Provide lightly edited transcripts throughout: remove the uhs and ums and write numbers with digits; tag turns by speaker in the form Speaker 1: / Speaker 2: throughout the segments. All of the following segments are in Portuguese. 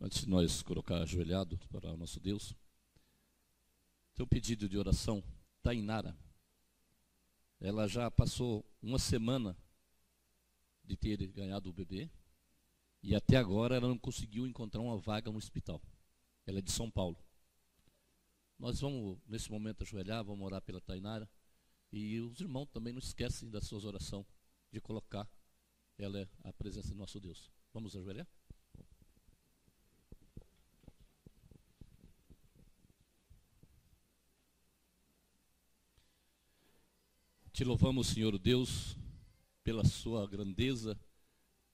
Speaker 1: Antes de nós colocar ajoelhado para o nosso Deus, tem um pedido de oração. Tainara, ela já passou uma semana de ter ganhado o bebê e até agora ela não conseguiu encontrar uma vaga no hospital. Ela é de São Paulo. Nós vamos, nesse momento, ajoelhar, vamos orar pela Tainara. E os irmãos também não esquecem das suas orações, de colocar ela à presença do nosso Deus. Vamos ajoelhar? Te louvamos, Senhor Deus, pela sua grandeza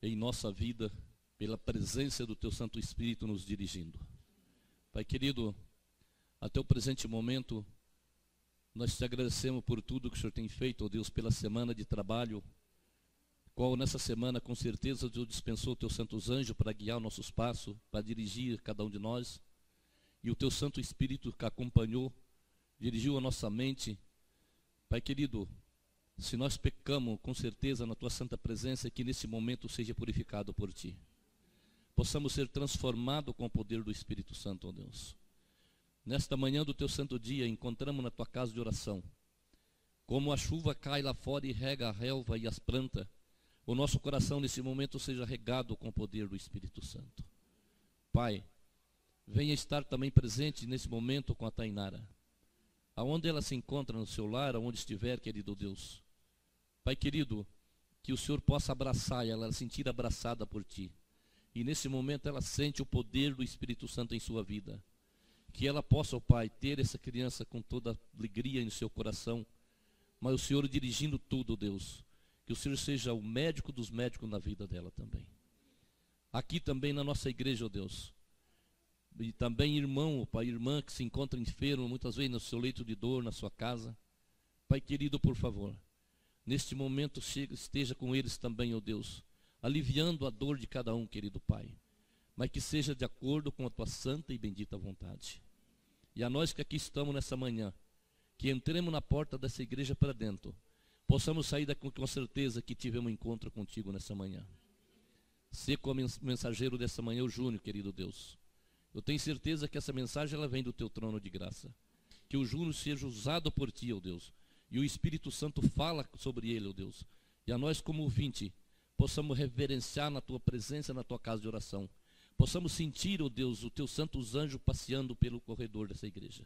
Speaker 1: em nossa vida, pela presença do teu Santo Espírito nos dirigindo. Pai querido, até o presente momento, nós te agradecemos por tudo que o Senhor tem feito, ó Deus, pela semana de trabalho, qual nessa semana, com certeza, Deus dispensou o teu santos anjos para guiar os nossos passos, para dirigir cada um de nós, e o teu Santo Espírito que acompanhou, dirigiu a nossa mente. Pai querido, se nós pecamos, com certeza, na tua santa presença, que nesse momento seja purificado por ti. Possamos ser transformados com o poder do Espírito Santo, ó Deus. Nesta manhã do teu santo dia, encontramos na tua casa de oração. Como a chuva cai lá fora e rega a relva e as plantas, o nosso coração nesse momento seja regado com o poder do Espírito Santo. Pai, venha estar também presente nesse momento com a Tainara. Aonde ela se encontra no seu lar, aonde estiver, querido Deus. Pai querido, que o Senhor possa abraçar ela sentir abraçada por ti. E nesse momento ela sente o poder do Espírito Santo em sua vida. Que ela possa, ó Pai, ter essa criança com toda alegria em seu coração. Mas o Senhor dirigindo tudo, Deus. Que o Senhor seja o médico dos médicos na vida dela também. Aqui também na nossa igreja, ó Deus. E também irmão, ó Pai, irmã que se encontra enfermo, muitas vezes no seu leito de dor, na sua casa. Pai querido, por favor. Neste momento esteja com eles também, ó Deus, aliviando a dor de cada um, querido Pai, mas que seja de acordo com a tua santa e bendita vontade. E a nós que aqui estamos nessa manhã, que entremos na porta dessa igreja para dentro, possamos sair daqui com certeza que tivemos um encontro contigo nessa manhã. Ser como mensageiro dessa manhã, o Júnior, querido Deus. Eu tenho certeza que essa mensagem ela vem do teu trono de graça. Que o Júnior seja usado por ti, ó Deus. E o Espírito Santo fala sobre ele, ó Deus. E a nós como ouvinte, possamos reverenciar na tua presença, na tua casa de oração. Possamos sentir, ó Deus, os teus santos anjos passeando pelo corredor dessa igreja.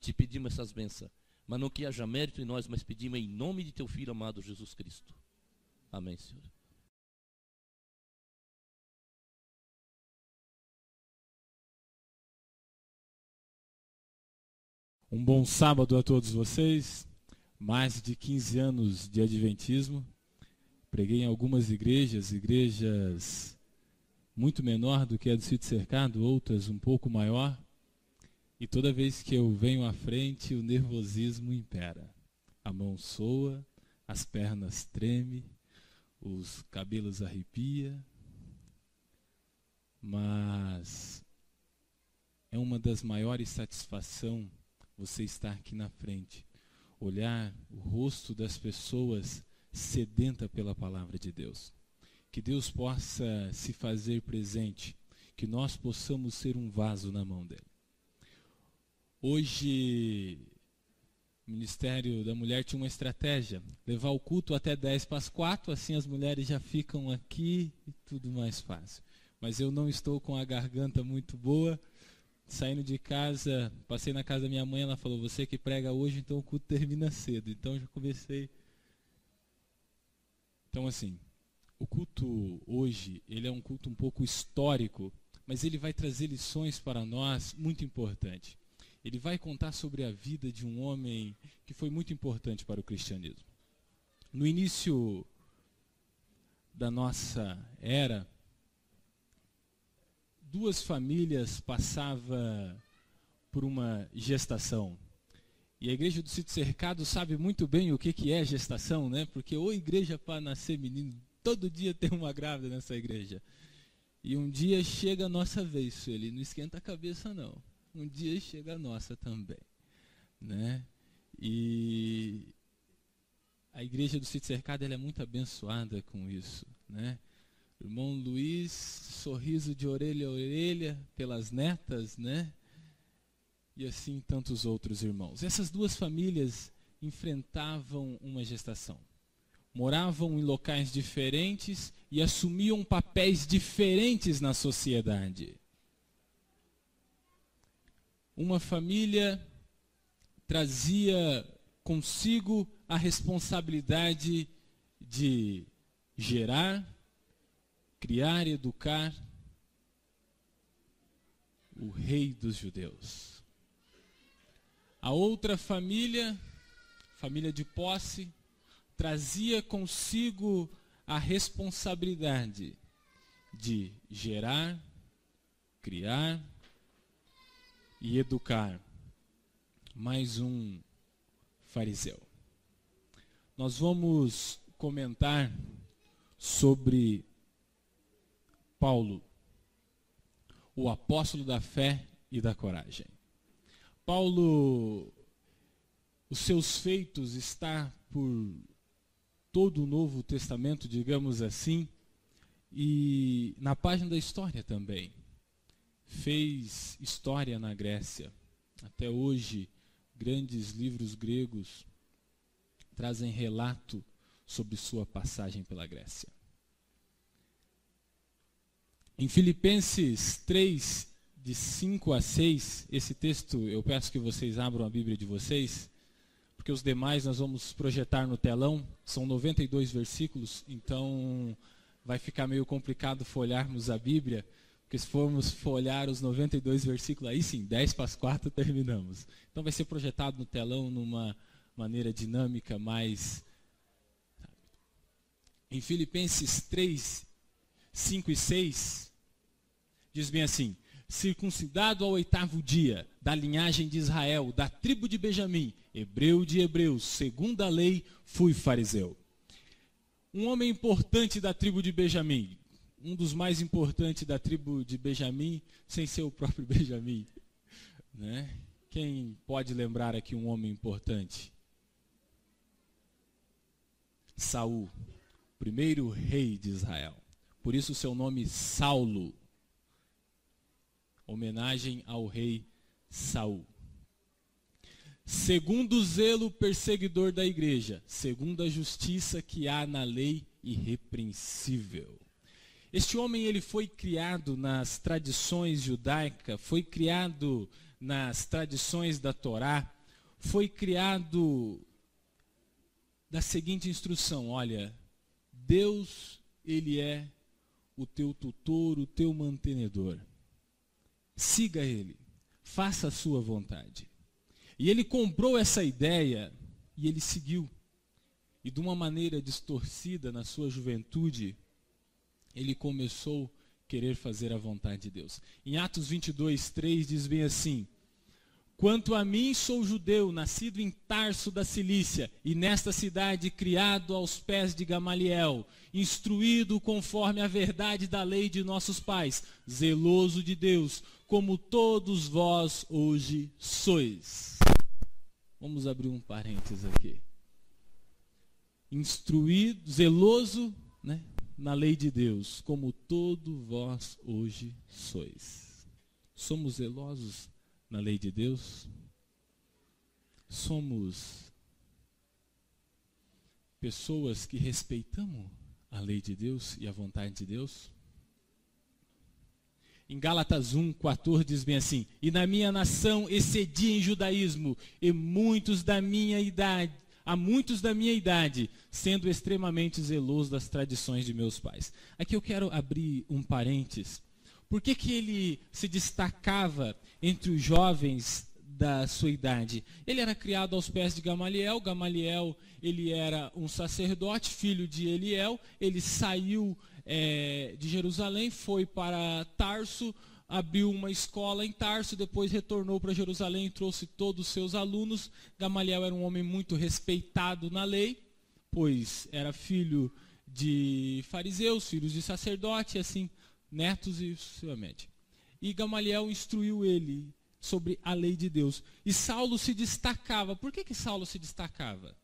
Speaker 1: Te pedimos essas bênçãos. Mas não que haja mérito em nós, mas pedimos em nome de teu Filho amado Jesus Cristo. Amém, Senhor.
Speaker 2: Um bom sábado a todos vocês. Mais de 15 anos de adventismo. Preguei em algumas igrejas muito menor do que a do Sítio Cercado, outras um pouco maior. E toda vez que eu venho à frente, o nervosismo impera. A mão soa, as pernas tremem, os cabelos arrepia. Mas é uma das maiores satisfações você estar aqui na frente. Olhar o rosto das pessoas sedenta pela palavra de Deus. Que Deus possa se fazer presente, que nós possamos ser um vaso na mão dele. Hoje, o Ministério da Mulher tinha uma estratégia, levar o culto até 10:45, assim as mulheres já ficam aqui e tudo mais fácil. Mas eu não estou com a garganta muito boa. Saindo de casa, passei na casa da minha mãe, ela falou, você que prega hoje, então o culto termina cedo. Então já comecei. Então assim, o culto hoje, ele é um culto um pouco histórico, mas ele vai trazer lições para nós muito importantes. Ele vai contar sobre a vida de um homem que foi muito importante para o cristianismo. No início da nossa era, duas famílias passavam por uma gestação. E a igreja do Sítio Cercado sabe muito bem o que é gestação, né? Porque ou igreja para nascer menino, todo dia tem uma grávida nessa igreja. E um dia chega a nossa vez, Sueli, não esquenta a cabeça não. Um dia chega a nossa também, né? E a igreja do Sítio Cercado ela é muito abençoada com isso, né? Irmão Luiz, sorriso de orelha a orelha pelas netas, né? E assim tantos outros irmãos. Essas duas famílias enfrentavam uma gestação. Moravam em locais diferentes e assumiam papéis diferentes na sociedade. Uma família trazia consigo a responsabilidade de gerar, criar e educar o rei dos judeus. A outra família, família de posse, trazia consigo a responsabilidade de gerar, criar e educar mais um fariseu. Nós vamos comentar sobre Paulo, o apóstolo da fé e da coragem. Paulo, os seus feitos está por todo o Novo Testamento, digamos assim, e na página da história também. Fez história na Grécia. Até hoje, grandes livros gregos trazem relato sobre sua passagem pela Grécia. Em Filipenses 3, de 5 a 6, esse texto, eu peço que vocês abram a Bíblia de vocês, porque os demais nós vamos projetar no telão, são 92 versículos, então vai ficar meio complicado folharmos a Bíblia, porque se formos folhar os 92 versículos, aí sim, 10 para as 4 terminamos. Então vai ser projetado no telão numa maneira dinâmica, mais... Em Filipenses 3, 5 e 6, diz bem assim: circuncidado ao 8º dia, da linhagem de Israel, da tribo de Benjamim, hebreu de hebreus, segundo a lei, fui fariseu. Um homem importante da tribo de Benjamim, um dos mais importantes da tribo de Benjamim, sem ser o próprio Benjamim, né? Quem pode lembrar aqui um homem importante? Saul, primeiro rei de Israel. Por isso o seu nome Saulo, homenagem ao rei Saul. Segundo o zelo perseguidor da igreja, segundo a justiça que há na lei irrepreensível. Este homem, ele foi criado nas tradições judaicas, foi criado nas tradições da Torá, foi criado da seguinte instrução: olha, Deus, ele é o teu tutor, o teu mantenedor. Siga ele, faça a sua vontade. E ele comprou essa ideia e ele seguiu. E de uma maneira distorcida na sua juventude, ele começou a querer fazer a vontade de Deus. Em Atos 22, 3 diz bem assim: quanto a mim, sou judeu, nascido em Tarso da Cilícia, e nesta cidade criado aos pés de Gamaliel, instruído conforme a verdade da lei de nossos pais, zeloso de Deus, como todos vós hoje sois. Vamos abrir um parênteses aqui. Instruído, zeloso, né, na lei de Deus, como todos vós hoje sois. Somos zelosos na lei de Deus? Somos pessoas que respeitamos a lei de Deus e a vontade de Deus? Em Gálatas 1:14 diz bem assim: e na minha nação excedi em judaísmo, e há muitos da minha idade, sendo extremamente zeloso das tradições de meus pais. Aqui eu quero abrir um parênteses. Por que ele se destacava entre os jovens da sua idade? Ele era criado aos pés de Gamaliel. Gamaliel, ele era um sacerdote, filho de Eliel. Ele saiu de Jerusalém, foi para Tarso, abriu uma escola em Tarso, depois retornou para Jerusalém e trouxe todos os seus alunos. Gamaliel era um homem muito respeitado na lei, pois era filho de fariseus, filhos de sacerdote, assim, netos e sucessivamente. E Gamaliel instruiu ele sobre a lei de Deus. E Saulo se destacava. Por que Saulo se destacava?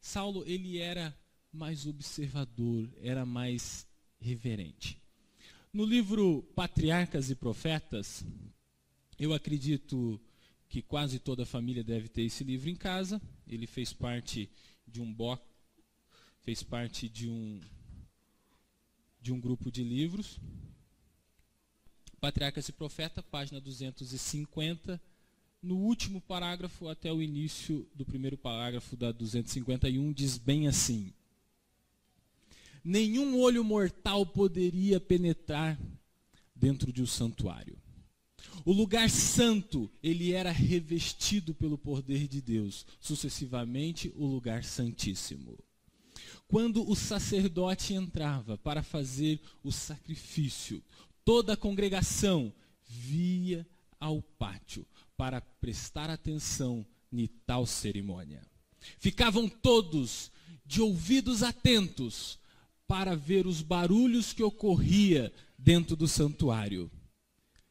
Speaker 2: Saulo, ele era mais observador, era mais reverente. No livro Patriarcas e Profetas, eu acredito que quase toda a família deve ter esse livro em casa. Ele fez parte de um grupo de livros. Patriarcas e Profeta, página 250, no último parágrafo até o início do primeiro parágrafo da 251, diz bem assim: nenhum olho mortal poderia penetrar dentro de um santuário. O lugar santo, ele era revestido pelo poder de Deus, sucessivamente o lugar santíssimo. Quando o sacerdote entrava para fazer o sacrifício, toda a congregação via ao pátio para prestar atenção em tal cerimônia. Ficavam todos de ouvidos atentos para ver os barulhos que ocorria dentro do santuário.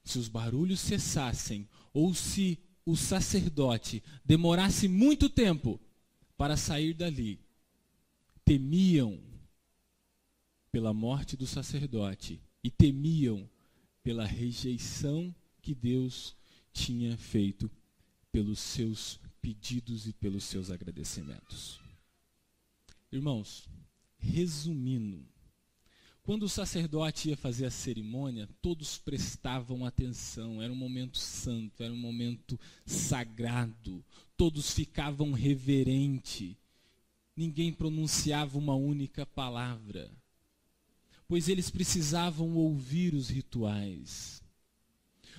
Speaker 2: Se os barulhos cessassem, ou se o sacerdote demorasse muito tempo para sair dali, temiam pela morte do sacerdote e temiam pela rejeição que Deus tinha feito pelos seus pedidos e pelos seus agradecimentos. Irmãos, resumindo, quando o sacerdote ia fazer a cerimônia, todos prestavam atenção, era um momento santo, era um momento sagrado, todos ficavam reverentes, ninguém pronunciava uma única palavra, pois eles precisavam ouvir os rituais.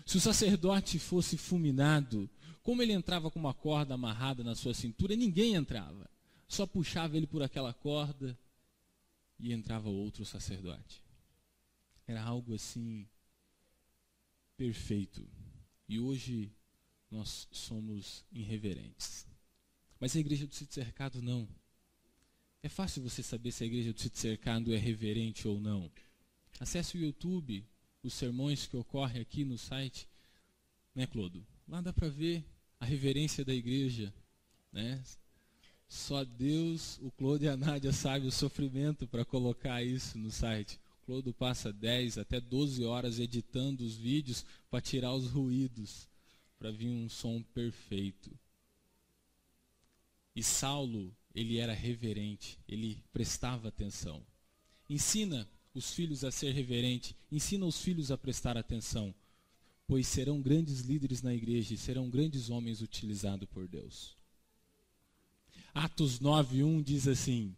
Speaker 2: Se o sacerdote fosse fulminado, como ele entrava com uma corda amarrada na sua cintura, ninguém entrava, só puxava ele por aquela corda, e entrava outro sacerdote. Era algo assim perfeito. E hoje nós somos irreverentes. Mas a igreja do Sítio Cercado não. É fácil você saber se a igreja do Sítio Cercado é reverente ou não. Acesse o YouTube, os sermões que ocorrem aqui no site, né, Clodo? Lá dá para ver a reverência da igreja, né? Só Deus, o Clodo e a Nádia sabem o sofrimento para colocar isso no site. O Clodo passa 10 até 12 horas editando os vídeos para tirar os ruídos, para vir um som perfeito. E Saulo, ele era reverente, ele prestava atenção. Ensina os filhos a ser reverente, ensina os filhos a prestar atenção, pois serão grandes líderes na igreja e serão grandes homens utilizados por Deus. Atos 9:1 diz assim: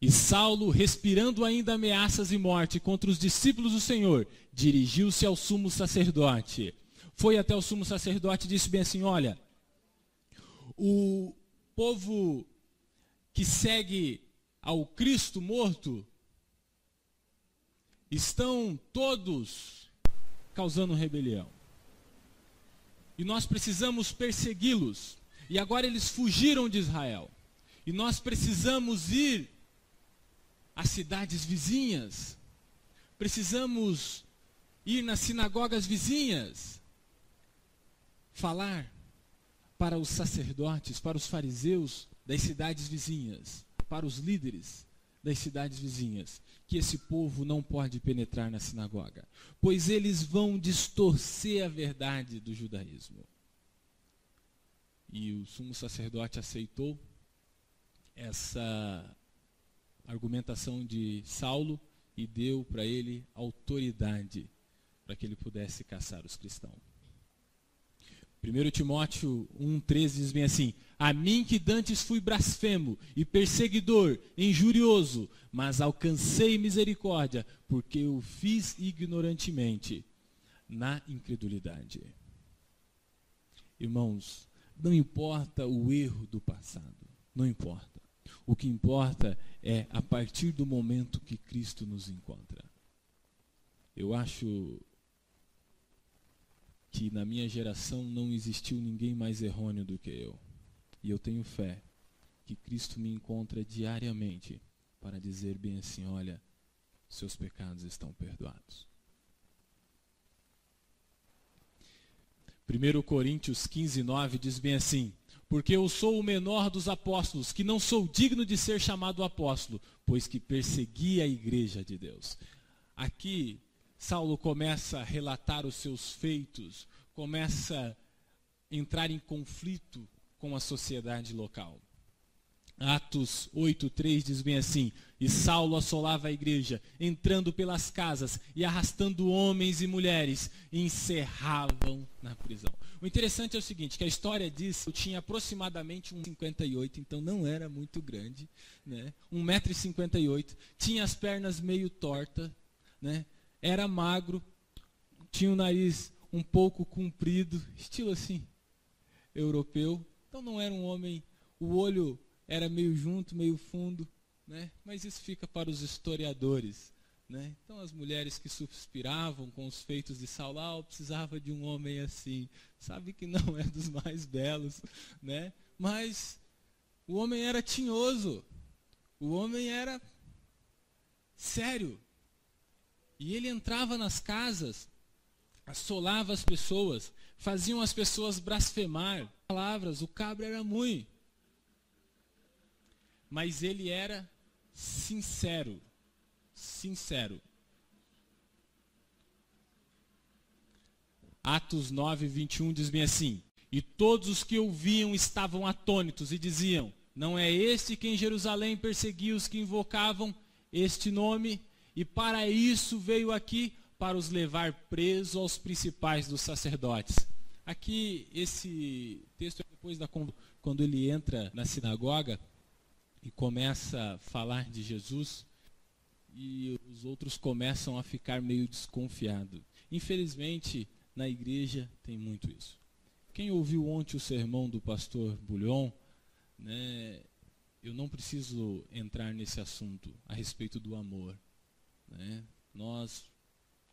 Speaker 2: e Saulo, respirando ainda ameaças e morte contra os discípulos do Senhor, dirigiu-se ao sumo sacerdote. Foi até o sumo sacerdote e disse bem assim: olha, o povo que segue ao Cristo morto estão todos causando rebelião. E nós precisamos persegui-los. E agora eles fugiram de Israel. E nós precisamos ir às cidades vizinhas. Precisamos ir nas sinagogas vizinhas. Falar para os sacerdotes, para os fariseus das cidades vizinhas, para os líderes das cidades vizinhas, que esse povo não pode penetrar na sinagoga, pois eles vão distorcer a verdade do judaísmo. E o sumo sacerdote aceitou essa argumentação de Saulo e deu para ele autoridade para que ele pudesse caçar os cristãos. 1 Timóteo 1,13 diz bem assim: a mim que dantes fui blasfemo e perseguidor, injurioso, mas alcancei misericórdia, porque eu fiz ignorantemente, na incredulidade. Irmãos, não importa o erro do passado, não importa. O que importa é a partir do momento que Cristo nos encontra. Eu acho que na minha geração não existiu ninguém mais errôneo do que eu. E eu tenho fé que Cristo me encontra diariamente para dizer bem assim: olha, seus pecados estão perdoados. 1 Coríntios 15:9 diz bem assim: porque eu sou o menor dos apóstolos, que não sou digno de ser chamado apóstolo, pois que persegui a igreja de Deus. Aqui, Saulo começa a relatar os seus feitos, começa a entrar em conflito com a sociedade local. Atos 8:3 diz bem assim: e Saulo assolava a igreja, entrando pelas casas e arrastando homens e mulheres, e encerravam na prisão. O interessante é o seguinte, que a história diz que eu tinha aproximadamente 1,58, então não era muito grande, né? 1,58 m, tinha as pernas meio tortas, né? Era magro, tinha o nariz um pouco comprido, estilo assim, europeu. Então não era um homem, o olho era meio junto, meio fundo, né? Mas isso fica para os historiadores, né? Então as mulheres que suspiravam com os feitos de Saulo, precisava de um homem assim, sabe que não é dos mais belos, né? Mas o homem era tinhoso, o homem era sério, e ele entrava nas casas, assolava as pessoas, faziam as pessoas blasfemar palavras, o cabra era muito. Mas ele era sincero. Atos 9:21 diz bem assim: e todos os que ouviam estavam atônitos e diziam: não é este que em Jerusalém perseguia os que invocavam este nome? E para isso veio aqui, para os levar presos aos principais dos sacerdotes. Aqui, esse texto é depois quando ele entra na sinagoga e começa a falar de Jesus, e os outros começam a ficar meio desconfiados. Infelizmente, na igreja tem muito isso. Quem ouviu ontem o sermão do pastor Bulhon, né, eu não preciso entrar nesse assunto a respeito do amor, né? Nós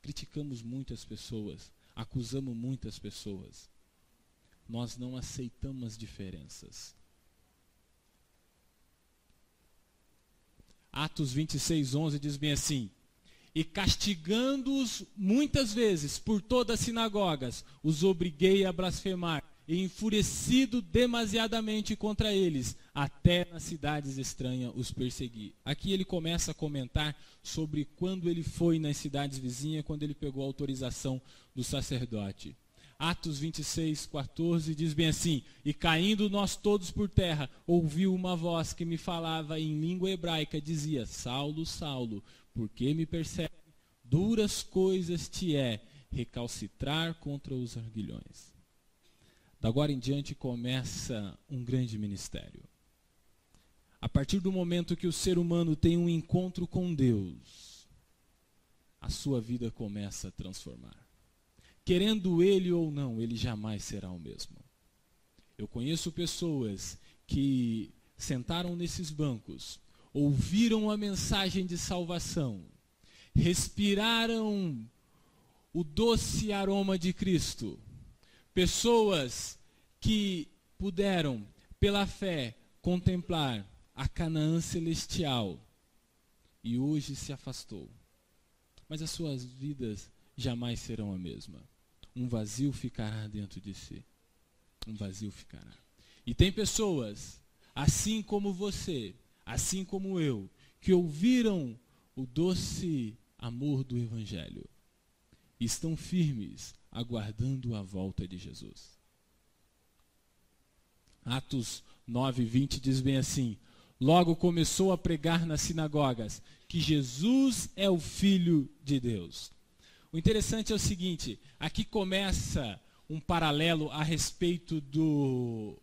Speaker 2: criticamos muitas pessoas, acusamos muitas pessoas. Nós não aceitamos as diferenças. Atos 26:11 diz bem assim: e castigando-os muitas vezes por todas as sinagogas, os obriguei a blasfemar, e enfurecido demasiadamente contra eles, até nas cidades estranhas os persegui. Aqui ele começa a comentar sobre quando ele foi nas cidades vizinhas, quando ele pegou a autorização do sacerdote. Atos 26:14 diz bem assim: e caindo nós todos por terra, ouvi uma voz que me falava em língua hebraica, dizia: Saulo, Saulo, por que me persegue? Duras coisas te é recalcitrar contra os arguilhões. Da agora em diante começa um grande ministério. A partir do momento que o ser humano tem um encontro com Deus, a sua vida começa a transformar. Querendo ele ou não, ele jamais será o mesmo. Eu conheço pessoas que sentaram nesses bancos, ouviram a mensagem de salvação, respiraram o doce aroma de Cristo. Pessoas que puderam, pela fé, contemplar a Canaã celestial e hoje se afastou. Mas as suas vidas jamais serão a mesma. Um vazio ficará dentro de si. Um vazio ficará. E tem pessoas, assim como você, assim como eu, que ouviram o doce amor do Evangelho e estão firmes, aguardando a volta de Jesus. Atos 9:20 diz bem assim: logo começou a pregar nas sinagogas que Jesus é o Filho de Deus. O interessante é o seguinte, aqui começa um paralelo a respeito do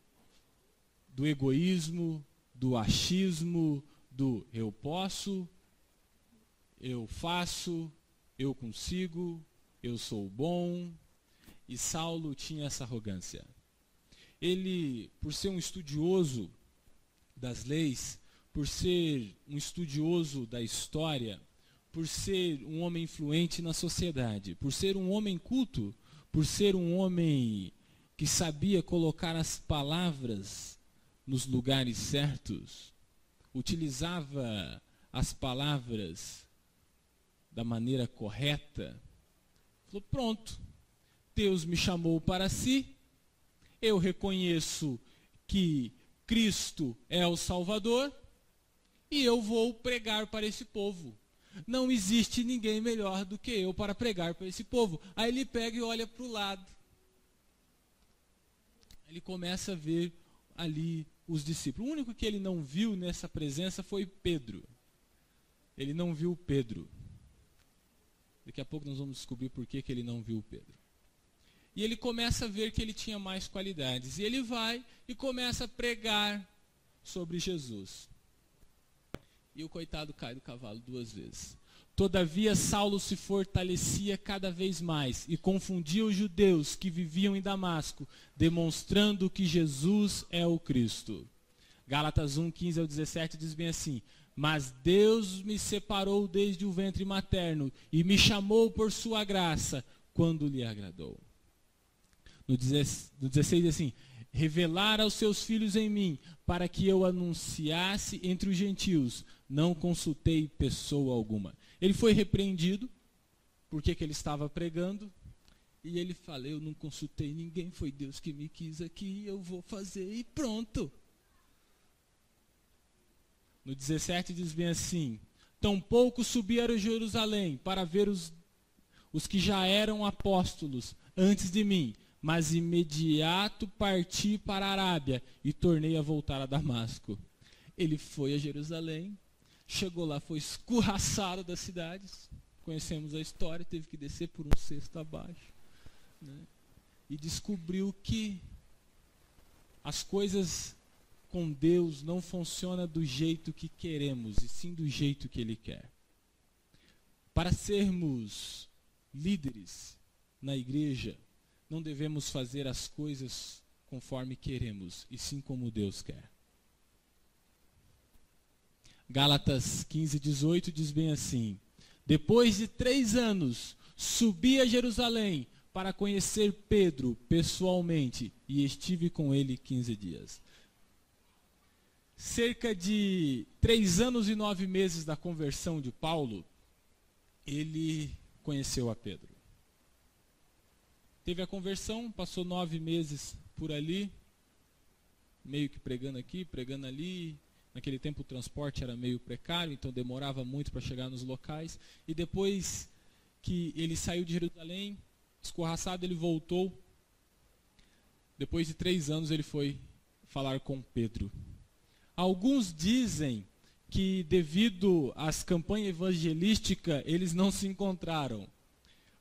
Speaker 2: egoísmo, do achismo, do eu posso, eu faço, eu consigo, eu sou bom. E Saulo tinha essa arrogância. Ele, por ser um estudioso das leis, por ser um estudioso da história, por ser um homem influente na sociedade, por ser um homem culto, por ser um homem que sabia colocar as palavras nos lugares certos, utilizava as palavras da maneira correta, falou: pronto, Deus me chamou para si, eu reconheço que Cristo é o Salvador e eu vou pregar para esse povo. Não existe ninguém melhor do que eu para pregar para esse povo. Aí ele pega e olha para o lado. Ele começa a ver ali os discípulos. O único que ele não viu nessa presença foi Pedro. Ele não viu Pedro. Daqui a pouco nós vamos descobrir por que ele não viu Pedro. E ele começa a ver que ele tinha mais qualidades. E ele vai e começa a pregar sobre Jesus. E o coitado cai do cavalo 2 vezes. Todavia Saulo se fortalecia cada vez mais e confundia os judeus que viviam em Damasco, demonstrando que Jesus é o Cristo. Gálatas 1, 15 ao 17 diz bem assim: mas Deus me separou desde o ventre materno e me chamou por sua graça, quando lhe agradou. No 16 diz assim: revelar aos seus filhos em mim, para que eu anunciasse entre os gentios, não consultei pessoa alguma. Ele foi repreendido, porque que ele estava pregando, e ele fala: eu não consultei ninguém, foi Deus que me quis aqui, eu vou fazer e pronto. No 17 diz bem assim: tampouco subi a Jerusalém para ver os que já eram apóstolos antes de mim, mas imediato parti para a Arábia e tornei a voltar a Damasco. Ele foi a Jerusalém, chegou lá, foi escorraçado das cidades, conhecemos a história, teve que descer por um cesto abaixo, né? E descobriu que as coisas com Deus não funcionam do jeito que queremos, e sim do jeito que Ele quer. Para sermos líderes na igreja, não devemos fazer as coisas conforme queremos, e sim como Deus quer. Gálatas 15, 18 diz bem assim: depois de 3 anos, subi a Jerusalém para conhecer Pedro pessoalmente, e estive com ele 15 dias. Cerca de 3 anos e 9 meses da conversão de Paulo, ele conheceu a Pedro. Teve a conversão, passou 9 meses por ali, meio que pregando aqui, pregando ali. Naquele tempo o transporte era meio precário, então demorava muito para chegar nos locais. E depois que ele saiu de Jerusalém, escorraçado, ele voltou. Depois de 3 anos ele foi falar com Pedro. Alguns dizem que devido às campanhas evangelísticas eles não se encontraram.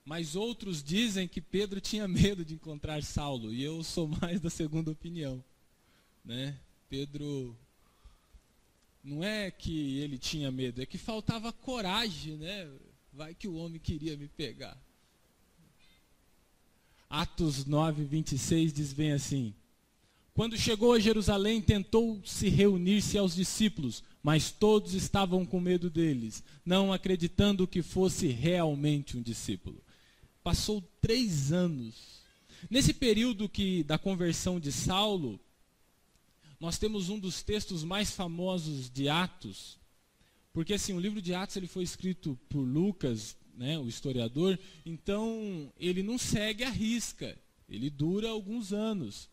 Speaker 2: Mas outros dizem que Pedro tinha medo de encontrar Saulo, e eu sou mais da segunda opinião, né? Pedro, não é que ele tinha medo, é que faltava coragem, né? Vai que o homem queria me pegar. Atos 9, 26 diz bem assim: quando chegou a Jerusalém, tentou se reunir-se aos discípulos, mas todos estavam com medo deles, não acreditando que fosse realmente um discípulo. Passou 3 anos. Nesse período da conversão de Saulo, nós temos um dos textos mais famosos de Atos, porque assim, o livro de Atos ele foi escrito por Lucas, né, o historiador, então ele não segue à risca, ele dura alguns anos.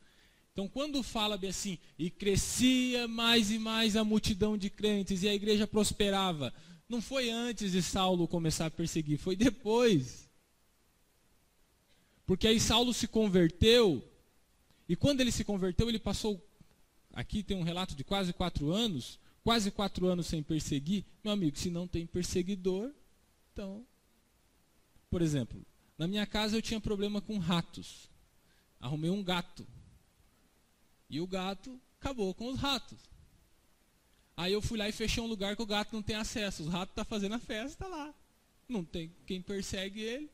Speaker 2: Então quando fala bem assim, e crescia mais e mais a multidão de crentes e a igreja prosperava, não foi antes de Saulo começar a perseguir, foi depois. Porque aí Saulo se converteu, e quando ele se converteu, ele passou, aqui tem um relato de quase 4 anos sem perseguir. Meu amigo, se não tem perseguidor, então... Por exemplo, na minha casa eu tinha problema com ratos. Arrumei um gato. E o gato acabou com os ratos. Aí eu fui lá e fechei um lugar que o gato não tem acesso. Os ratos estão fazendo a festa lá. Não tem quem persegue ele.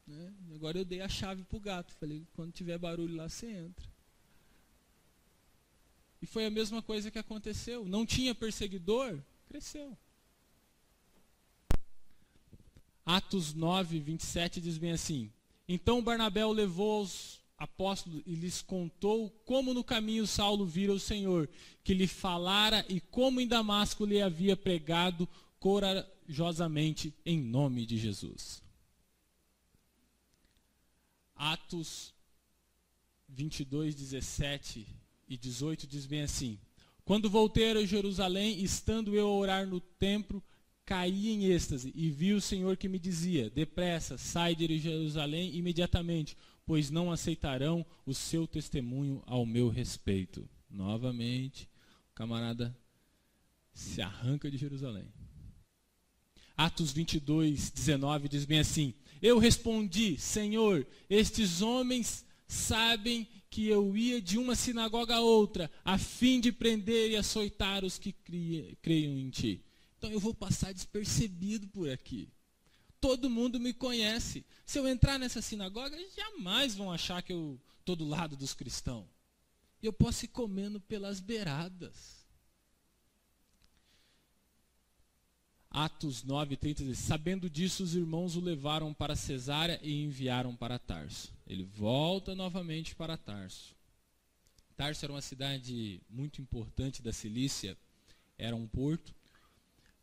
Speaker 2: Né? Agora eu dei a chave para o gato. Falei, quando tiver barulho lá, você entra. E foi a mesma coisa que aconteceu. Não tinha perseguidor, cresceu. Atos 9, 27 diz bem assim: então Barnabé o levou aos apóstolos e lhes contou como no caminho Saulo vira o Senhor, que lhe falara e como em Damasco lhe havia pregado corajosamente em nome de Jesus. Atos 22, 17 e 18 diz bem assim: quando voltei a Jerusalém, estando eu a orar no templo, caí em êxtase e vi o Senhor que me dizia: depressa, sai de Jerusalém imediatamente, pois não aceitarão o seu testemunho ao meu respeito. Novamente, o camarada se arranca de Jerusalém. Atos 22, 19 diz bem assim: eu respondi: Senhor, estes homens sabem que eu ia de uma sinagoga a outra, a fim de prender e açoitar os que creiam em ti. Então eu vou passar despercebido por aqui. Todo mundo me conhece. Se eu entrar nessa sinagoga, jamais vão achar que eu estou do lado dos cristãos. Eu posso ir comendo pelas beiradas. Atos 9:30 diz: sabendo disso, os irmãos o levaram para Cesareia e enviaram para Tarso. Ele volta novamente para Tarso. Tarso era uma cidade muito importante da Cilícia, era um porto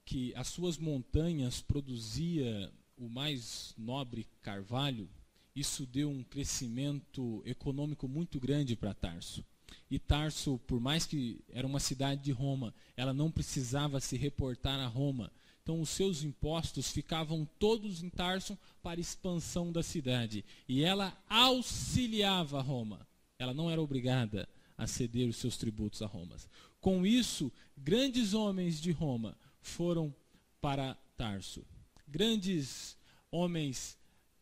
Speaker 2: que as suas montanhas produzia o mais nobre carvalho. Isso deu um crescimento econômico muito grande para Tarso. E Tarso, por mais que era uma cidade de Roma, ela não precisava se reportar a Roma. Então os seus impostos ficavam todos em Tarso para a expansão da cidade. E ela auxiliava Roma. Ela não era obrigada a ceder os seus tributos a Roma. Com isso, grandes homens de Roma foram para Tarso. Grandes homens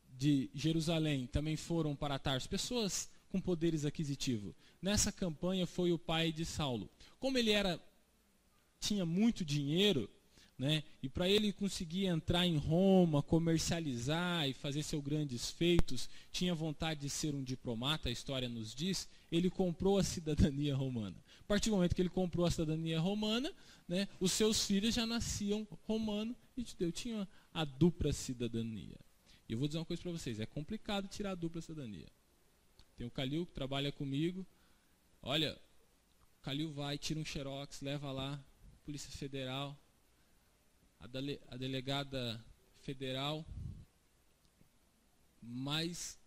Speaker 2: de Jerusalém também foram para Tarso. Pessoas com poderes aquisitivos. Nessa campanha foi o pai de Saulo. Como ele tinha muito dinheiro, né, e para ele conseguir entrar em Roma, comercializar e fazer seus grandes feitos, tinha vontade de ser um diplomata, a história nos diz, ele comprou a cidadania romana. A partir do momento que ele comprou a cidadania romana, né, os seus filhos já nasciam romanos e tinha a dupla cidadania. E eu vou dizer uma coisa para vocês, é complicado tirar a dupla cidadania. Tem o Calil que trabalha comigo, olha, o Calil vai, tira um xerox, leva lá, Polícia Federal, a delegada federal, mais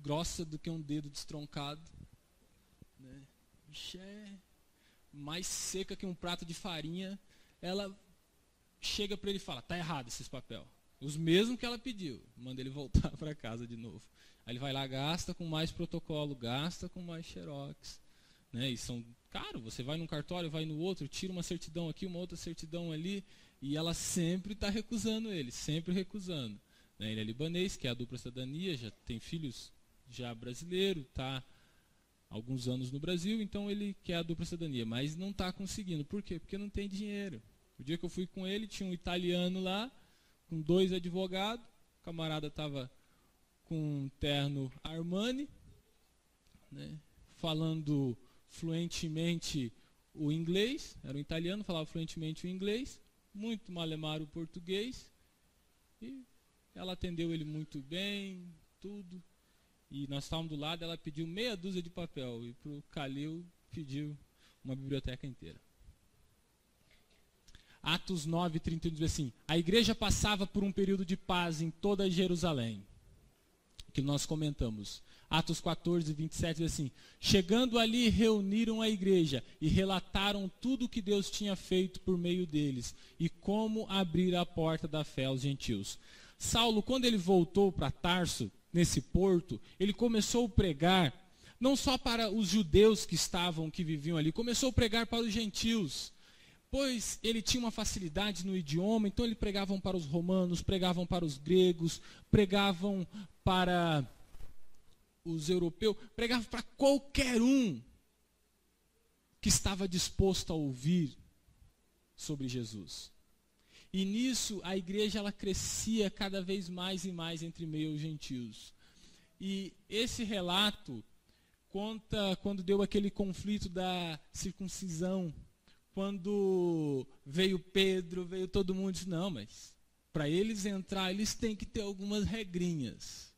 Speaker 2: grossa do que um dedo destroncado, né? Mais seca que um prato de farinha, ela chega para ele e fala: tá errado esses papel. Os mesmos que ela pediu, manda ele voltar para casa de novo. Aí ele vai lá, gasta com mais protocolo, gasta com mais xerox, né? E são caro, você vai num cartório, vai no outro, tira uma certidão aqui, uma outra certidão ali, e ela sempre está recusando ele, sempre recusando. Né? Ele é libanês, que é a dupla cidadania, já tem filhos já brasileiro, está há alguns anos no Brasil, então ele quer a dupla cidadania, mas não está conseguindo. Por quê? Porque não tem dinheiro. O dia que eu fui com ele, tinha um italiano lá, com 2 advogados, o camarada estava com um terno Armani, né? Falando fluentemente o inglês, era um italiano, falava fluentemente o inglês, muito malemar o português, e ela atendeu ele muito bem, tudo, e nós estávamos do lado, ela pediu meia dúzia de papel, e para o Calil pediu uma biblioteca inteira. Atos 9:31 diz assim: a igreja passava por um período de paz em toda Jerusalém, que nós comentamos. Atos 14:27 diz assim: chegando ali, reuniram a igreja e relataram tudo o que Deus tinha feito por meio deles e como abrir a porta da fé aos gentios. Saulo, quando ele voltou para Tarso, nesse porto, ele começou a pregar não só para os judeus que viviam ali, começou a pregar para os gentios. Pois ele tinha uma facilidade no idioma, então ele pregavam para os romanos, pregavam para os gregos, pregavam para os europeus, pregavam para qualquer um que estava disposto a ouvir sobre Jesus. E nisso a igreja ela crescia cada vez mais e mais entre meio aos gentios. E esse relato conta quando deu aquele conflito da circuncisão, quando veio Pedro, veio todo mundo e disse: não, mas para eles entrar, eles têm que ter algumas regrinhas,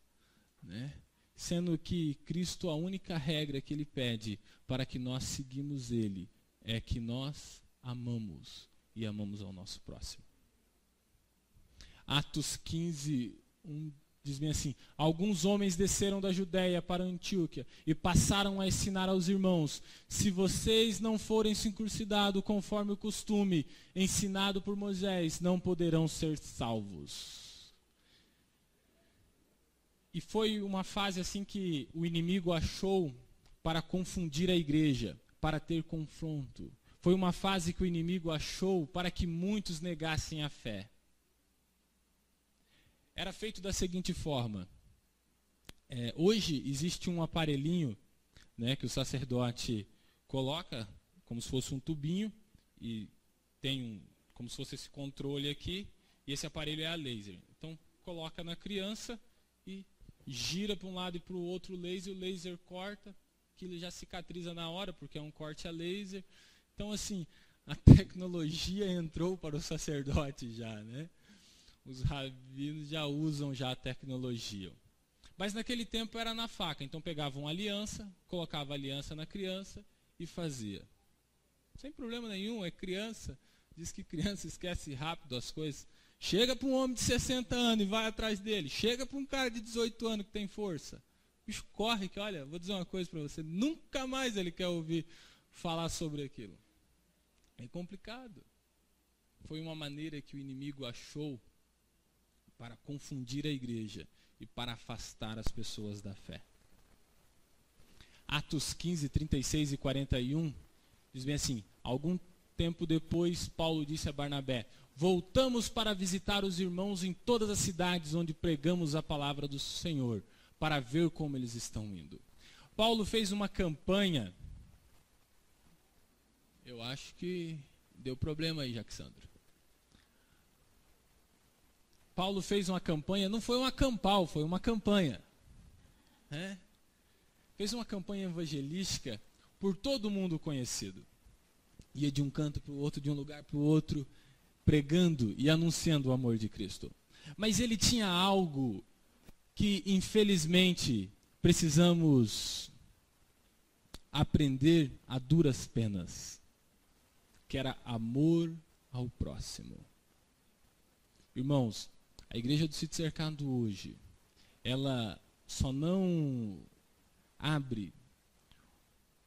Speaker 2: né? Sendo que Cristo, a única regra que ele pede para que nós seguimos ele é que nós amamos e amamos ao nosso próximo. Atos 15, 1 Diz bem assim: alguns homens desceram da Judéia para Antioquia e passaram a ensinar aos irmãos: se vocês não forem circuncidados conforme o costume ensinado por Moisés, não poderão ser salvos. E foi uma fase assim que o inimigo achou para confundir a igreja, para ter confronto. Foi uma fase que o inimigo achou para que muitos negassem a fé. Era feito da seguinte forma. Hoje existe um aparelhinho, né, que o sacerdote coloca como se fosse um tubinho e tem como se fosse esse controle aqui, e esse aparelho é a laser. Então coloca na criança e gira para um lado e para o outro o laser corta, aquilo já cicatriza na hora porque é um corte a laser. Então assim, a tecnologia entrou para o sacerdote já, né? Os rabinos já usam já a tecnologia. Mas naquele tempo era na faca. Então pegavam aliança, colocava a aliança na criança e fazia. Sem problema nenhum, é criança. Diz que criança esquece rápido as coisas. Chega para um homem de 60 anos e vai atrás dele. Chega para um cara de 18 anos que tem força. O bicho corre que, olha, vou dizer uma coisa para você. Nunca mais ele quer ouvir falar sobre aquilo. É complicado. Foi uma maneira que o inimigo achou para confundir a igreja e para afastar as pessoas da fé. Atos 15, 36 e 41, diz bem assim: algum tempo depois, Paulo disse a Barnabé: voltamos para visitar os irmãos em todas as cidades onde pregamos a palavra do Senhor, para ver como eles estão indo. Paulo fez uma campanha, eu acho que deu problema aí, Jacksandro. Paulo fez uma campanha, não foi um acampal, foi uma campanha. Fez uma campanha evangelística por todo mundo conhecido. Ia de um canto para o outro, de um lugar para o outro, pregando e anunciando o amor de Cristo. Mas ele tinha algo que, infelizmente, precisamos aprender a duras penas, que era amor ao próximo. Irmãos, a igreja do Sítio Cercado hoje, ela só não abre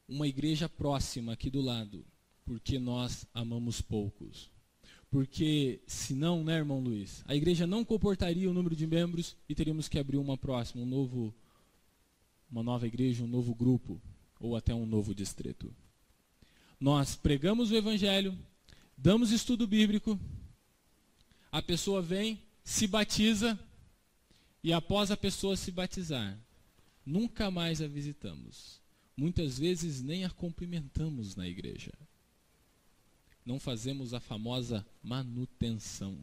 Speaker 2: uma igreja próxima aqui do lado, porque nós amamos poucos. Porque senão, né, irmão Luiz, a igreja não comportaria o número de membros e teríamos que abrir uma próxima, uma nova igreja, um novo grupo, ou até um novo distrito. Nós pregamos o evangelho, damos estudo bíblico, a pessoa vem, se batiza, e após a pessoa se batizar, nunca mais a visitamos. Muitas vezes nem a cumprimentamos na igreja. Não fazemos a famosa manutenção.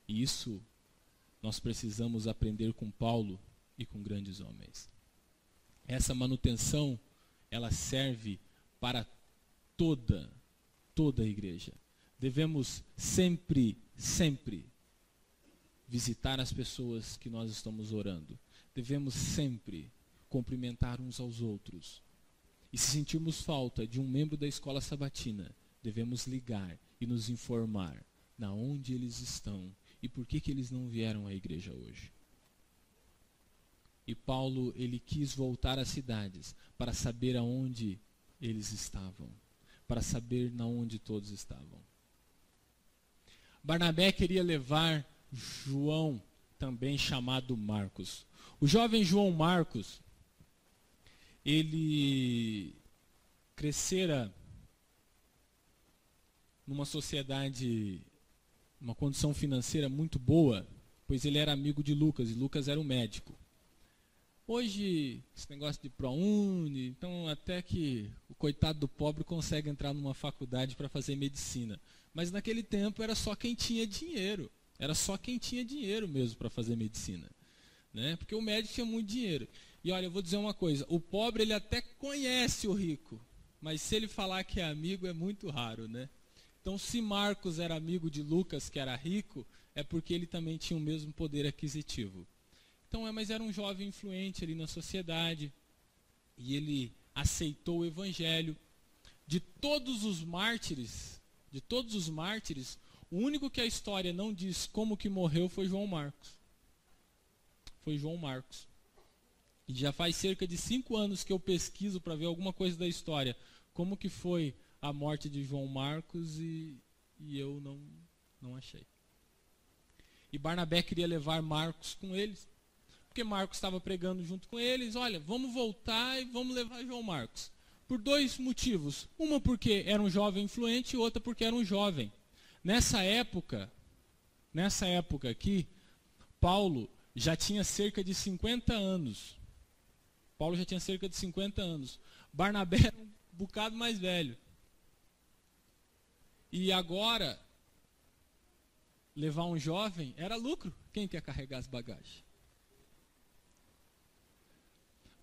Speaker 2: E isso nós precisamos aprender com Paulo e com grandes homens. Essa manutenção, ela serve para toda a igreja. Devemos sempre visitar as pessoas que nós estamos orando. Devemos sempre cumprimentar uns aos outros. E se sentirmos falta de um membro da escola sabatina, devemos ligar e nos informar na onde eles estão e por que eles não vieram à igreja hoje. E Paulo, ele quis voltar às cidades para saber aonde eles estavam, para saber na onde todos estavam. Barnabé queria levar João, também chamado Marcos. O jovem João Marcos, ele crescera numa sociedade, uma condição financeira muito boa, pois ele era amigo de Lucas, e Lucas era um médico. Hoje, esse negócio de ProUni, então até que o coitado do pobre consegue entrar numa faculdade para fazer medicina. Mas naquele tempo era só quem tinha dinheiro. Era só quem tinha dinheiro mesmo para fazer medicina. Né? Porque o médico tinha muito dinheiro. E olha, eu vou dizer uma coisa. O pobre, ele até conhece o rico. Mas se ele falar que é amigo, é muito raro. Né? Então, se Marcos era amigo de Lucas, que era rico, é porque ele também tinha o mesmo poder aquisitivo. Então, mas era um jovem influente ali na sociedade. E ele aceitou o evangelho. De todos os mártires, O único que a história não diz como que morreu foi João Marcos. Foi João Marcos. E já faz cerca de 5 anos que eu pesquiso para ver alguma coisa da história. Como que foi a morte de João Marcos e eu não achei. E Barnabé queria levar Marcos com eles. Porque Marcos estava pregando junto com eles. Olha, vamos voltar e vamos levar João Marcos. Por 2 motivos. Uma porque era um jovem influente e outra porque era um jovem. Nessa época aqui, Paulo já tinha cerca de 50 anos. Barnabé era um bocado mais velho. E agora, levar um jovem era lucro. Quem quer carregar as bagagens?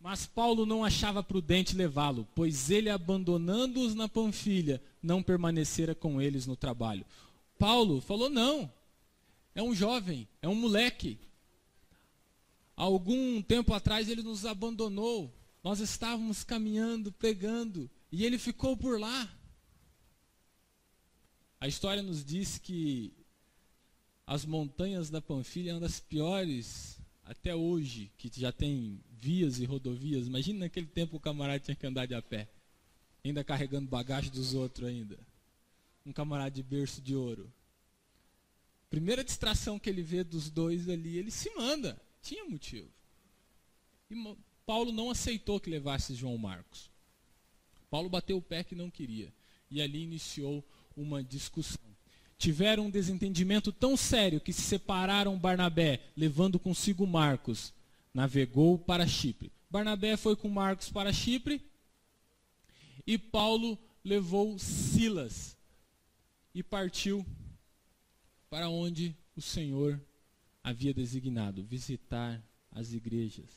Speaker 2: Mas Paulo não achava prudente levá-lo, pois ele, abandonando-os na Panfilha, não permanecera com eles no trabalho. Paulo falou, não, é um jovem, é um moleque. Há algum tempo atrás ele nos abandonou, nós estávamos caminhando, pregando, e ele ficou por lá. A história nos diz que as montanhas da Panfilha são das piores até hoje, que já tem vias e rodovias. Imagina naquele tempo o camarada tinha que andar de a pé, ainda carregando bagagem dos outros ainda. Um camarada de berço de ouro. Primeira distração que ele vê dos dois ali, ele se manda. Tinha motivo. E Paulo não aceitou que levasse João Marcos. Paulo bateu o pé que não queria. E ali iniciou uma discussão. Tiveram um desentendimento tão sério que se separaram. Barnabé, levando consigo Marcos, navegou para Chipre. Barnabé foi com Marcos para Chipre e Paulo levou Silas e partiu para onde o Senhor havia designado, visitar as igrejas.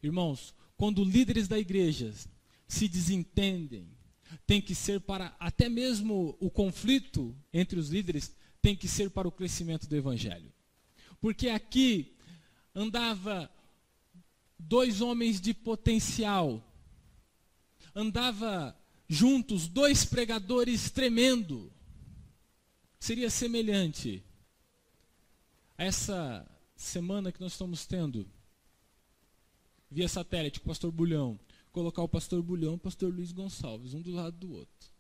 Speaker 2: Irmãos, quando líderes da igreja se desentendem, tem que ser para, até mesmo o conflito entre os líderes, tem que ser para o crescimento do evangelho. Porque aqui andava 2 homens de potencial, andava juntos 2 pregadores tremendo. Seria semelhante a essa semana que nós estamos tendo, via satélite, com o pastor Bulhão. Colocar o pastor Bulhão e o pastor Luiz Gonçalves, um do lado do outro.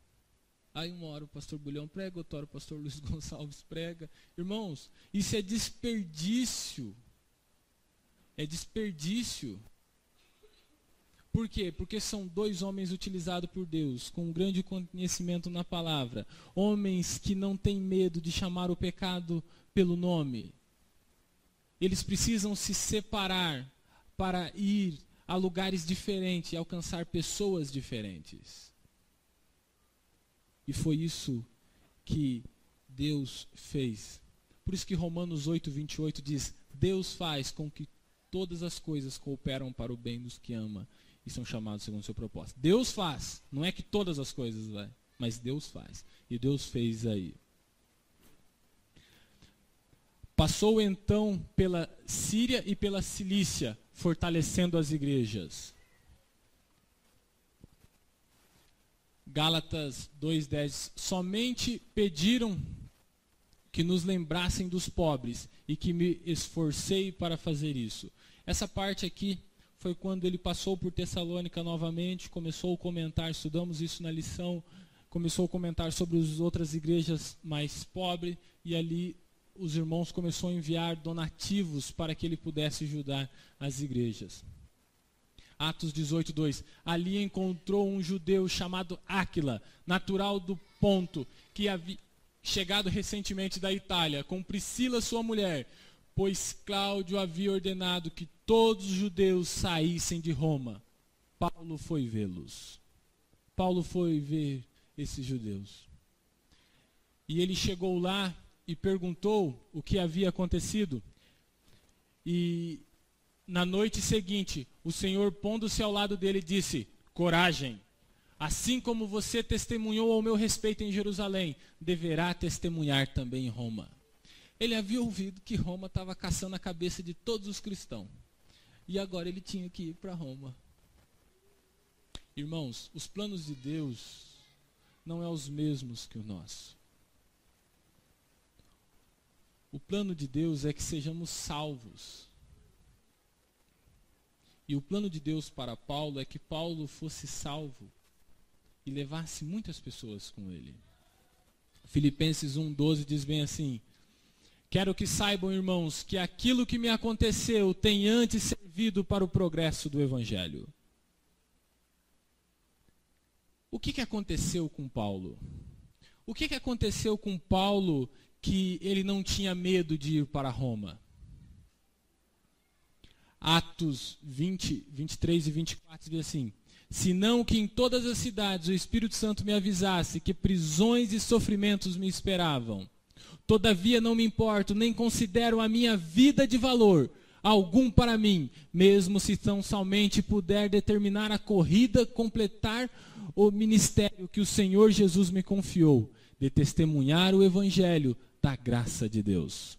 Speaker 2: Aí uma hora o pastor Bulhão prega, outra hora o pastor Luiz Gonçalves prega. Irmãos, isso é desperdício. É desperdício. Por quê? Porque são 2 homens utilizados por Deus, com um grande conhecimento na palavra. Homens que não têm medo de chamar o pecado pelo nome. Eles precisam se separar para ir a lugares diferentes e alcançar pessoas diferentes. E foi isso que Deus fez. Por isso que Romanos 8:28 diz: Deus faz com que todas as coisas cooperam para o bem dos que ama e são chamados segundo o seu propósito. Deus faz, não é que todas as coisas vai, mas Deus faz. E Deus fez aí. Passou então pela Síria e pela Cilícia, fortalecendo as igrejas. Gálatas 2:10. Somente pediram que nos lembrassem dos pobres e que me esforcei para fazer isso. Essa parte aqui foi quando ele passou por Tessalônica novamente, começou a comentar, estudamos isso na lição, começou a comentar sobre as outras igrejas mais pobres, e ali os irmãos começaram a enviar donativos para que ele pudesse ajudar as igrejas. Atos 18:2. Ali encontrou um judeu chamado Áquila, natural do Ponto, que havia chegado recentemente da Itália, com Priscila sua mulher, pois Cláudio havia ordenado que todos os judeus saíssem de Roma. Paulo foi vê-los. Paulo foi ver esses judeus. E ele chegou lá e perguntou o que havia acontecido. E na noite seguinte, o Senhor, pondo-se ao lado dele, disse: coragem, assim como você testemunhou ao meu respeito em Jerusalém, deverá testemunhar também em Roma. Ele havia ouvido que Roma estava caçando a cabeça de todos os cristãos. E agora ele tinha que ir para Roma. Irmãos, os planos de Deus não são os mesmos que o nosso. O plano de Deus é que sejamos salvos. E o plano de Deus para Paulo é que Paulo fosse salvo e levasse muitas pessoas com ele. Filipenses 1:12 diz bem assim: quero que saibam, irmãos, que aquilo que me aconteceu tem antes servido para o progresso do Evangelho. O que aconteceu com Paulo? O que aconteceu com Paulo que ele não tinha medo de ir para Roma? Atos 20, 23 e 24 diz assim: senão que em todas as cidades o Espírito Santo me avisasse que prisões e sofrimentos me esperavam. Todavia não me importo, nem considero a minha vida de valor algum para mim, mesmo se tão somente puder determinar a corrida, completar o ministério que o Senhor Jesus me confiou, de testemunhar o Evangelho da graça de Deus.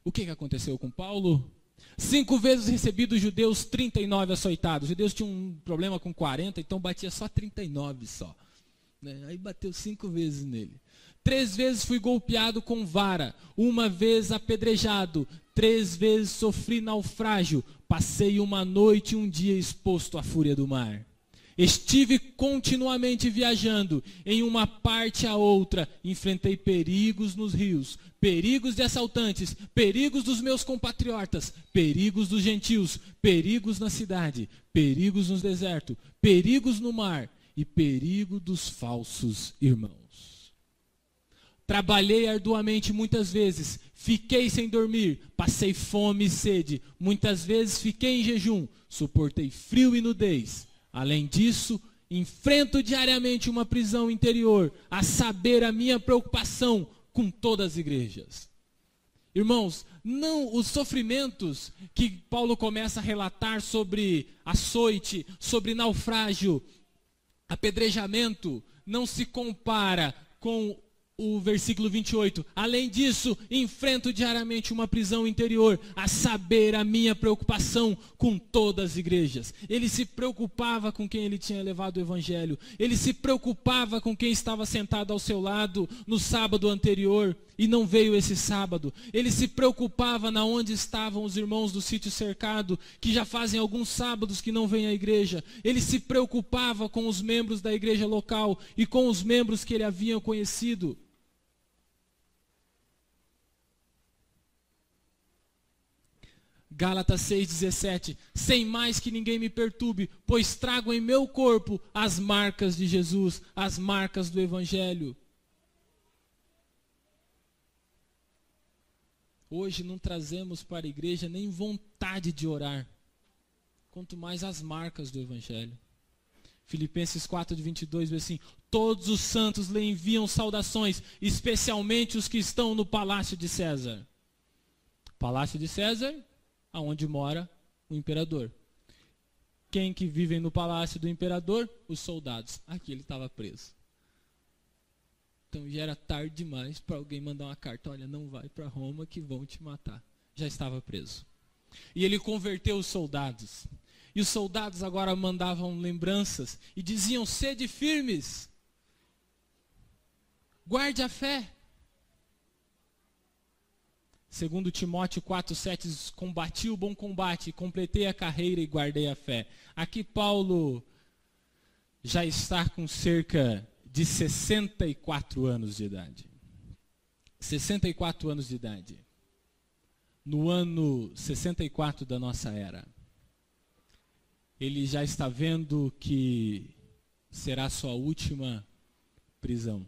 Speaker 2: O que aconteceu com Paulo? 5 vezes recebido os judeus, 39 açoitados. Os judeus tinham um problema com 40, então batia só 39 só. Aí bateu 5 vezes nele. 3 vezes fui golpeado com vara, 1 vez apedrejado, 3 vezes sofri naufrágio, passei 1 noite e 1 dia exposto à fúria do mar. Estive continuamente viajando, em uma parte a outra, enfrentei perigos nos rios, perigos de assaltantes, perigos dos meus compatriotas, perigos dos gentios, perigos na cidade, perigos no deserto, perigos no mar e perigo dos falsos irmãos. Trabalhei arduamente muitas vezes, fiquei sem dormir, passei fome e sede, muitas vezes fiquei em jejum, suportei frio e nudez. Além disso, enfrento diariamente uma prisão interior, a saber, a minha preocupação com todas as igrejas. Irmãos, não os sofrimentos que Paulo começa a relatar sobre açoite, sobre naufrágio, apedrejamento, não se compara com o versículo 28, além disso, enfrento diariamente uma prisão interior, a saber, a minha preocupação com todas as igrejas. Ele se preocupava com quem ele tinha levado o evangelho, ele se preocupava com quem estava sentado ao seu lado no sábado anterior, e não veio esse sábado. Ele se preocupava na onde estavam os irmãos do sítio cercado, que já fazem alguns sábados que não vêm à igreja. Ele se preocupava com os membros da igreja local, e com os membros que ele havia conhecido. Gálatas 6,17, sem mais que ninguém me perturbe, pois trago em meu corpo as marcas de Jesus, as marcas do Evangelho. Hoje não trazemos para a igreja nem vontade de orar, quanto mais as marcas do Evangelho. Filipenses 4:22 diz assim, todos os santos lhe enviam saudações, especialmente os que estão no palácio de César. Palácio de César, aonde mora o imperador. Quem que vivem no palácio do imperador? Os soldados. Aqui ele estava preso. Então já era tarde demais para alguém mandar uma carta, olha, não vai para Roma que vão te matar. Já estava preso. E ele converteu os soldados. E os soldados agora mandavam lembranças e diziam, sede firmes, guarde a fé. Segundo Timóteo 4,7 diz, combati o bom combate, completei a carreira e guardei a fé. Aqui Paulo já está com cerca de 64 anos de idade. 64 anos de idade. No ano 64 da nossa era. Ele já está vendo que será sua última prisão.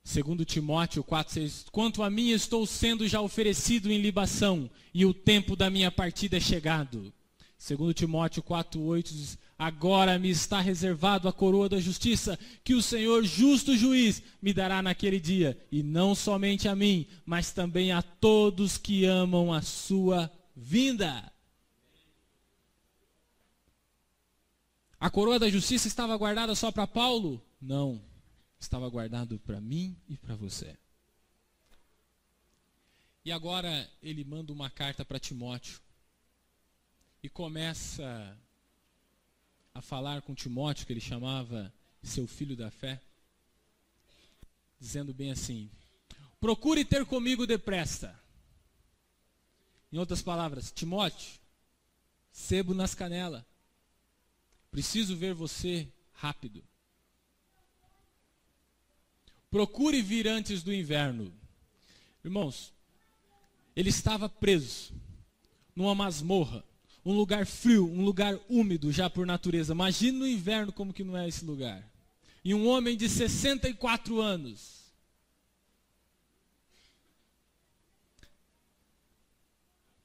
Speaker 2: Segundo Timóteo 4,6, quanto a mim estou sendo já oferecido em libação, e o tempo da minha partida é chegado. Segundo Timóteo 4,8 diz, agora me está reservado a coroa da justiça, que o Senhor justo juiz me dará naquele dia, e não somente a mim, mas também a todos que amam a sua vinda. A coroa da justiça estava guardada só para Paulo? Não. Estava guardado para mim e para você. E agora ele manda uma carta para Timóteo. E começa a falar com Timóteo, que ele chamava seu filho da fé. Dizendo bem assim, procure ter comigo depressa. Em outras palavras, Timóteo, sebo nas canelas. Preciso ver você rápido. Procure vir antes do inverno. Irmãos, ele estava preso numa masmorra, um lugar frio, um lugar úmido já por natureza. Imagine no inverno como que não é esse lugar. E um homem de 64 anos.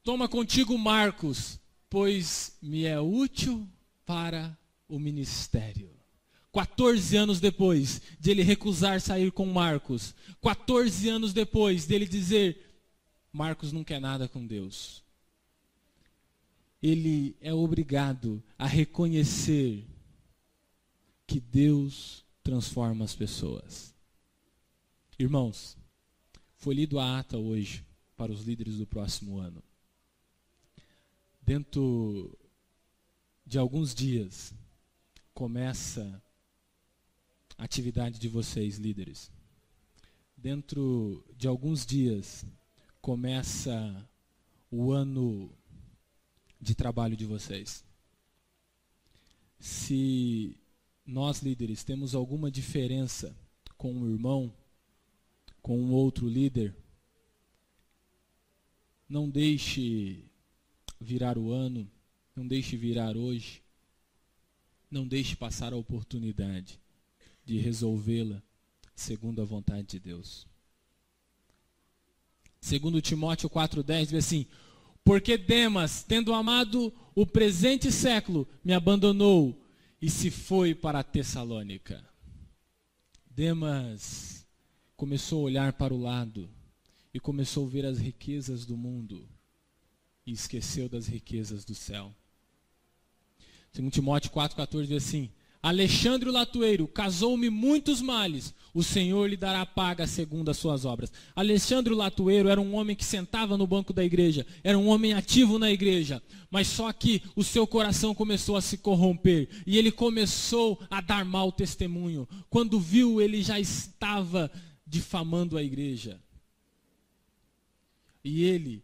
Speaker 2: Toma contigo Marcos, pois me é útil para o ministério. 14 anos depois de ele recusar sair com Marcos, 14 anos depois dele dizer, Marcos não quer nada com Deus, ele é obrigado a reconhecer que Deus transforma as pessoas. Irmãos, foi lido a ata hoje para os líderes do próximo ano. Dentro de alguns dias, começa a atividade de vocês, líderes. Dentro de alguns dias, começa o ano de trabalho de vocês. Se nós, líderes, temos alguma diferença com um irmão, com um outro líder, não deixe virar o ano, não deixe virar hoje, não deixe passar a oportunidade de resolvê-la segundo a vontade de Deus. Segundo Timóteo 4,10, diz assim, porque Demas, tendo amado o presente século, me abandonou e se foi para a Tessalônica. Demas começou a olhar para o lado e começou a ver as riquezas do mundo e esqueceu das riquezas do céu. Segundo Timóteo 4,14 diz assim, Alexandre o Latueiro casou-me muitos males, o Senhor lhe dará paga segundo as suas obras. Alexandre o Latueiro era um homem que sentava no banco da igreja, era um homem ativo na igreja, mas só que o seu coração começou a se corromper, e ele começou a dar mau testemunho. Quando viu, ele já estava difamando a igreja. E ele,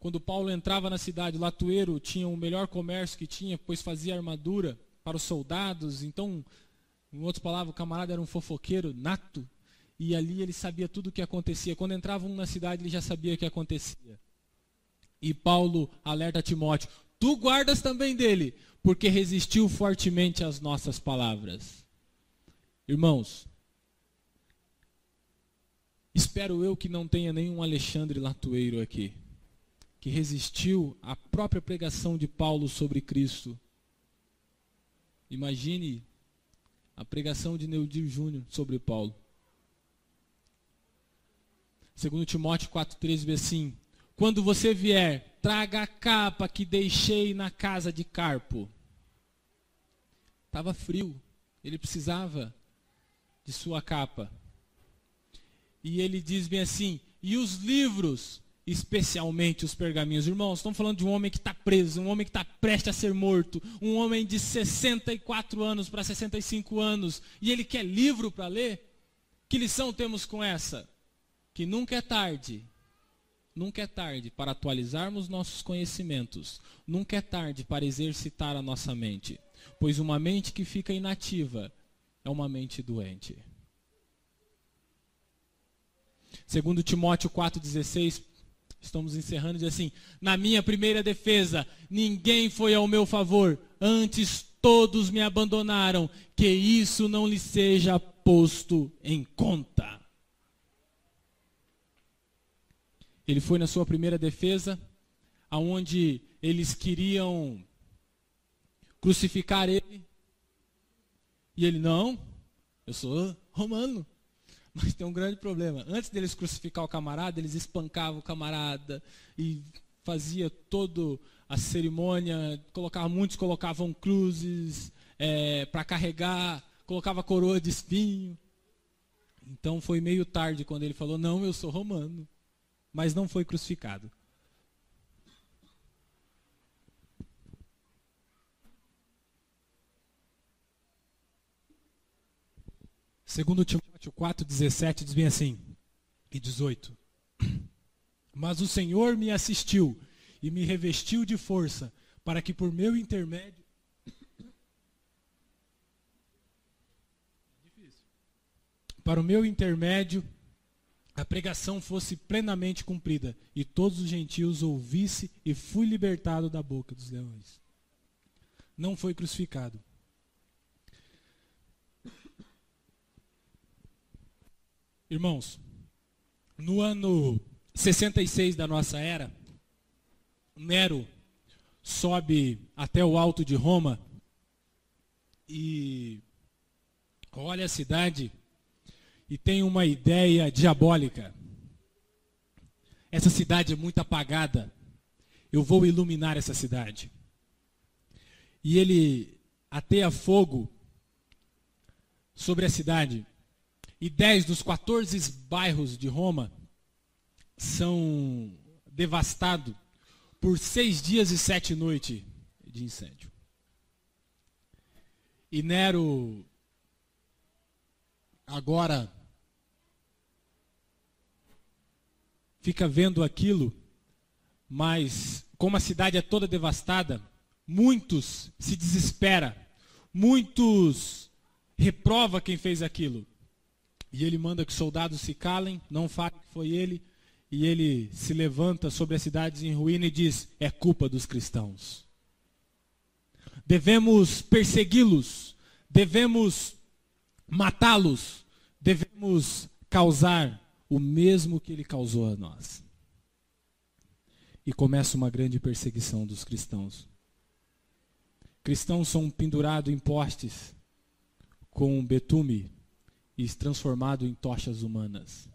Speaker 2: quando Paulo entrava na cidade, o Latueiro tinha o melhor comércio que tinha, pois fazia armadura para os soldados. Então, em outras palavras, o camarada era um fofoqueiro nato, e ali ele sabia tudo o que acontecia. Quando entrava um na cidade, ele já sabia o que acontecia. E Paulo alerta Timóteo, tu guardas também dele, porque resistiu fortemente às nossas palavras. Irmãos, espero eu que não tenha nenhum Alexandre Latueiro aqui, que resistiu à própria pregação de Paulo sobre Cristo. Imagine a pregação de Neudir Júnior sobre Paulo. Segundo Timóteo 4,13 diz assim, quando você vier, traga a capa que deixei na casa de Carpo. Estava frio, ele precisava de sua capa. E ele diz bem assim, e os livros, especialmente os pergaminhos. Irmãos, estamos falando de um homem que está preso, um homem que está prestes a ser morto, um homem de 64 anos para 65 anos, e ele quer livro para ler? Que lição temos com essa? Que nunca é tarde para atualizarmos nossos conhecimentos, nunca é tarde para exercitar a nossa mente, pois uma mente que fica inativa é uma mente doente. Segundo Timóteo 4,16, estamos encerrando, diz assim, na minha primeira defesa, ninguém foi ao meu favor, antes todos me abandonaram, que isso não lhe seja posto em conta. Ele foi na sua primeira defesa, aonde eles queriam crucificar ele, e ele, não, eu sou romano. Mas tem um grande problema. Antes deles crucificar o camarada, eles espancavam o camarada e fazia toda a cerimônia. Muitos colocavam cruzes para carregar, colocava coroa de espinho. Então foi meio tarde quando ele falou, não, eu sou romano. Mas não foi crucificado. Segundo Timóteo 4,17 diz bem assim, e 18. Mas o Senhor me assistiu e me revestiu de força, para que por meu intermédio a pregação fosse plenamente cumprida, e todos os gentios ouvissem, e fui libertado da boca dos leões. Não foi crucificado. Irmãos, no ano 66 da nossa era, Nero sobe até o alto de Roma e olha a cidade e tem uma ideia diabólica. Essa cidade é muito apagada. Eu vou iluminar essa cidade. E ele ateia fogo sobre a cidade. E 10 dos 14 bairros de Roma são devastados por 6 dias e 7 noites de incêndio. E Nero agora fica vendo aquilo, mas como a cidade é toda devastada, muitos se desesperam, muitos reprovam quem fez aquilo. E ele manda que os soldados se calem, não falem que foi ele, e ele se levanta sobre as cidades em ruína e diz: é culpa dos cristãos. Devemos persegui-los, devemos matá-los, devemos causar o mesmo que ele causou a nós. E começa uma grande perseguição dos cristãos. Cristãos são pendurados em postes com betume e transformados em tochas humanas.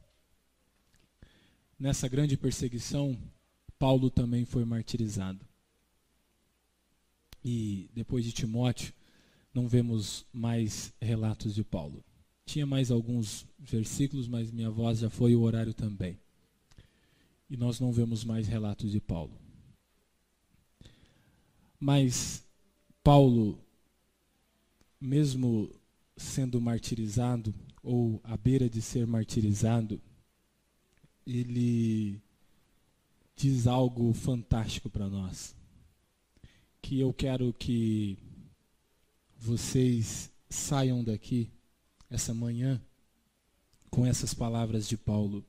Speaker 2: Nessa grande perseguição, Paulo também foi martirizado. E depois de Timóteo, não vemos mais relatos de Paulo. Tinha mais alguns versículos, mas minha voz já foi, o horário também. E nós não vemos mais relatos de Paulo. Mas Paulo, mesmo sendo martirizado, ou à beira de ser martirizado, ele diz algo fantástico para nós, que eu quero que vocês saiam daqui essa manhã com essas palavras de Paulo.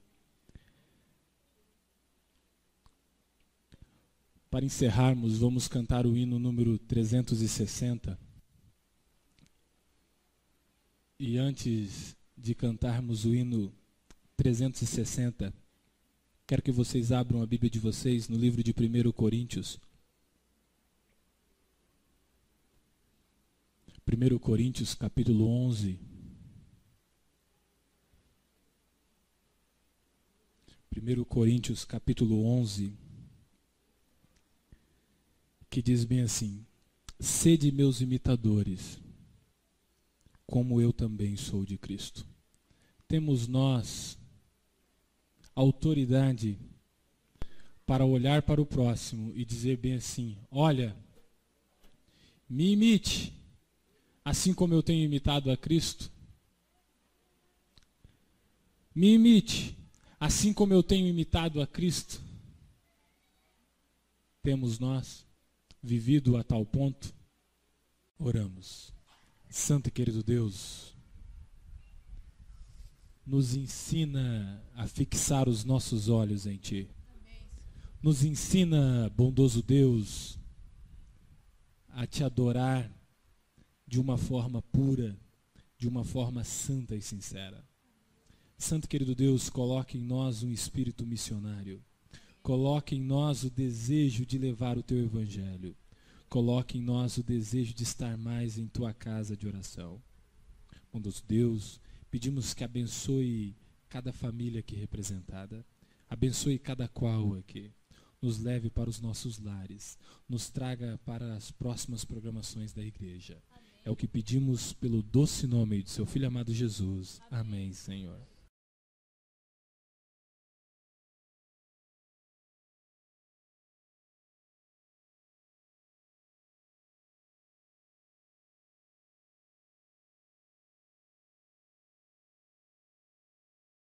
Speaker 2: Para encerrarmos, vamos cantar o hino número 360. E antes de cantarmos o hino 360, quero que vocês abram a Bíblia de vocês no livro de 1 Coríntios. 1 Coríntios, capítulo 11. 1 Coríntios, capítulo 11, que diz bem assim: sede meus imitadores, como eu também sou de Cristo. Temos nós autoridade para olhar para o próximo e dizer bem assim: olha, me imite, assim como eu tenho imitado a Cristo. Me imite, assim como eu tenho imitado a Cristo. Temos nós vivido a tal ponto? Oramos. Santo e querido Deus, nos ensina a fixar os nossos olhos em Ti. Nos ensina, bondoso Deus, a Te adorar de uma forma pura, de uma forma santa e sincera. Santo e querido Deus, coloque em nós um espírito missionário. Coloque em nós o desejo de levar o Teu Evangelho. Coloque em nós o desejo de estar mais em Tua casa de oração. Bondoso Deus, pedimos que abençoe cada família aqui representada. Abençoe cada qual aqui. Nos leve para os nossos lares. Nos traga para as próximas programações da igreja. Amém. É o que pedimos pelo doce nome de Seu Filho amado Jesus. Amém, Senhor.